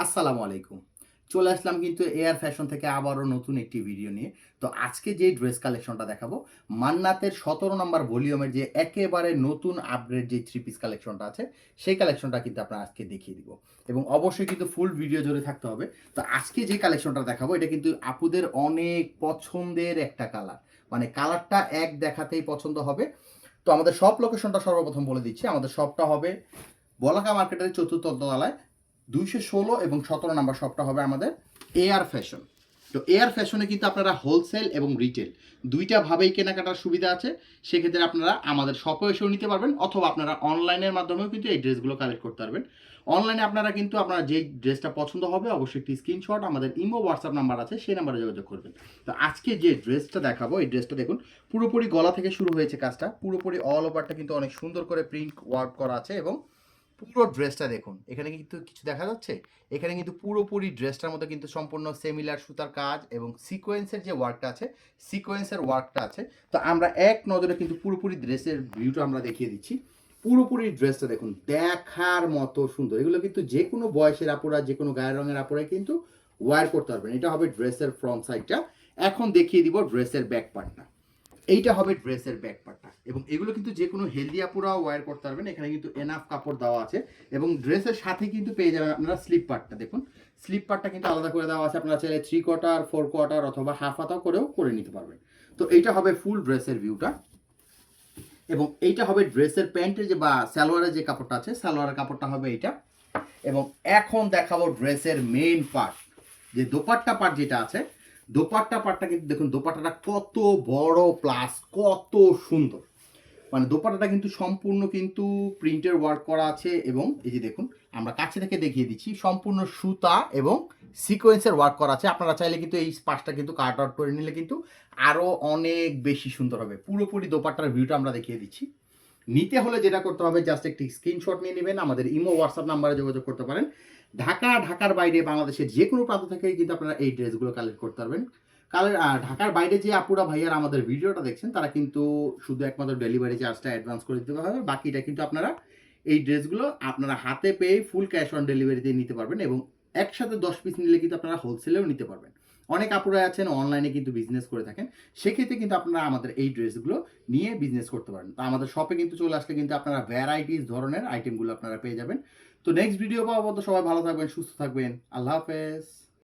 আসসালামু আলাইকুম। চলে আসলাম কিন্তু এয়ার ফ্যাশন থেকে আবারও নতুন একটি ভিডিও নিয়ে। তো আজকে যে ড্রেস কালেকশনটা দেখাবো, মান্নাতের ১৭ নাম্বার ভলিউমের যে একেবারে নতুন আপগ্রেড যে 3 পিস কালেকশনটা আছে, সেই কালেকশনটা কিন্তু আপনার আজকে দেখিয়ে দিব। এবং অবশ্যই কিন্তু ফুল ভিডিও জুড়ে থাকতে হবে। তো আজকে যে কালেকশনটা দেখাবো, এটা কিন্তু আপুদের অনেক পছন্দের একটা কালার। মানে কালারটা এক দেখাতেই পছন্দ হবে। তো আমাদের শপ লোকেশনটা সর্বপ্রথম বলে দিচ্ছি। আমাদের শপটা হবে বলাকা মার্কেটের ৪র্থ তলায় ২১৬ এবং ১৭ নাম্বার শপটা হবে আমাদের এয়ার ফ্যাশন। তো এয়ার ফ্যাশনে কিন্তু আপনারা হোলসেল এবং রিটেল দুইটা ভাবেই কেনাকাটার সুবিধা আছে। সেক্ষেত্রে আপনারা আমাদের শপে এসেও নিতে পারবেন, অথবা আপনারা অনলাইনের মাধ্যমেও কিন্তু এই ড্রেসগুলো কালেক্ট করতে পারবেন। অনলাইনে আপনারা কিন্তু আপনার যেই ড্রেসটা পছন্দ হবে অবশ্যই একটি স্ক্রিনশট আমাদের ইমো হোয়াটসঅ্যাপ নাম্বার আছে, সেই নাম্বারে যোগাযোগ করবেন। তো আজকে যে ড্রেসটা দেখাবো, এই ড্রেসটা দেখুন পুরোপুরি গলা থেকে শুরু হয়েছে কাজটা, পুরোপুরি অল ওভারটা কিন্তু অনেক সুন্দর করে প্রিন্ট ওয়ার্ক করা আছে। এবং পুরো ড্রেসটা দেখুন, এখানে কিন্তু কিছু দেখা যাচ্ছে, এখানে কিন্তু পুরোপুরি ড্রেসটার মধ্যে কিন্তু সম্পূর্ণ সেমিলার সুতার কাজ এবং সিকোয়েন্সের যে ওয়ার্কটা আছে, সিকোয়েন্সের ওয়ার্কটা আছে। তো আমরা এক নজরে কিন্তু পুরোপুরি ড্রেসের ভিউটা আমরা দেখিয়ে দিচ্ছি। পুরোপুরি ড্রেসটা দেখুন, দেখার মতো সুন্দর। এগুলো কিন্তু যে কোনো বয়সের আপুরা, যে কোনো গায়ের রঙের আপুরাই কিন্তু ওয়্যার করতে পারবেন। এটা হবে ড্রেসের ফ্রন্ট সাইডটা। এখন দেখিয়ে দিব ড্রেসের ব্যাক পার্টটা। এইটা হবে ড্রেসের ব্যাক পার্টটা। এবং এগুলো কিন্তু যে কোনো হেলদি আপুরাও ওয়্যার করতে পারবেন। এখানে কিন্তু এনাফ কাপড় দেওয়া আছে। এবং ড্রেসের সাথে কিন্তু পেয়ে যাবেন আপনারা স্লিপ পার্টটা। দেখুন স্লিপ পার্টটা কিন্তু আলাদা করে দেওয়া আছে। আপনারা চাইলে 3/4, 4/4 অথবা হাফ হাতাও করেও করে নিতে পারবেন। তো এইটা হবে ফুল ড্রেসের ভিউটা। এবং এইটা হবে ড্রেসের প্যান্টের যে বা সালোয়ারের যে কাপড়টা আছে, সালোয়ারের কাপড়টা হবে এইটা। এবং এখন দেখাবো ড্রেসের মেইন পার্ট, যে দোপাট্টা পার্ট যেটা আছে। দোপাট্টা পার্টটা কিন্তু দেখুন, দোপাট্টাটা কত বড় প্লাস কত সুন্দর। মানে দোপাট্টাটা কিন্তু সম্পূর্ণ কিন্তু প্রিন্টের ওয়ার্ক করা আছে। এবং এই যে দেখুন, আমরা কাছে থেকে দেখিয়ে দিচ্ছি, সম্পূর্ণ সুতা এবং সিকোয়েন্সের ওয়ার্ক করা আছে। আপনারা চাইলে কিন্তু এই পাশটা কিন্তু কাট আউট করে নিলে কিন্তু আরও অনেক বেশি সুন্দর হবে। পুরোপুরি দোপাট্টার ভিউটা আমরা দেখিয়ে দিচ্ছি। নিতে হলে যেটা করতে হবে, জাস্ট একটি স্ক্রিনশট নিয়ে নেবেন, আমাদের ইমো হোয়াটসঅ্যাপ নাম্বারে যোগাযোগ করতে পারেন। ঢাকার বাইরে বাংলাদেশের যে কোনো প্রান্ত থেকেই কিন্তু আপনারা এই ড্রেসগুলো কালেক্ট করতে পারবেন। ঢাকার বাইরে যে আপুরা ভাইয়ার আমাদের ভিডিওটা দেখছেন, তারা কিন্তু শুধু একমাত্র ডেলিভারি চার্জটা অ্যাডভান্স করে দিতে হবে। বাকিটা কিন্তু আপনারা এই ড্রেসগুলো আপনারা হাতে পেয়ে ফুল ক্যাশ অন ডেলিভারিতে নিতে পারবেন। এবং একসাথে 10 পিস নিলে কিন্তু আপনারা হোলসেলেও নিতে পারবেন। অনেক আপুরা আছেন অনলাইনে কিন্তু বিজনেস করে থাকেন, সেক্ষেত্রে কিন্তু আপনারা আমাদের এই ড্রেসগুলো নিয়ে বিজনেস করতে পারেন। তো আমাদের শপে কিন্তু চলে আসলে কিন্তু আপনারা ভ্যারাইটিস ধরনের আইটেমগুলো আপনারা পেয়ে যাবেন। তো নেক্সট ভিডিও পাওয়া পর্যন্ত সবাই ভালো থাকবেন, সুস্থ থাকবেন। আল্লাহ হাফেজ।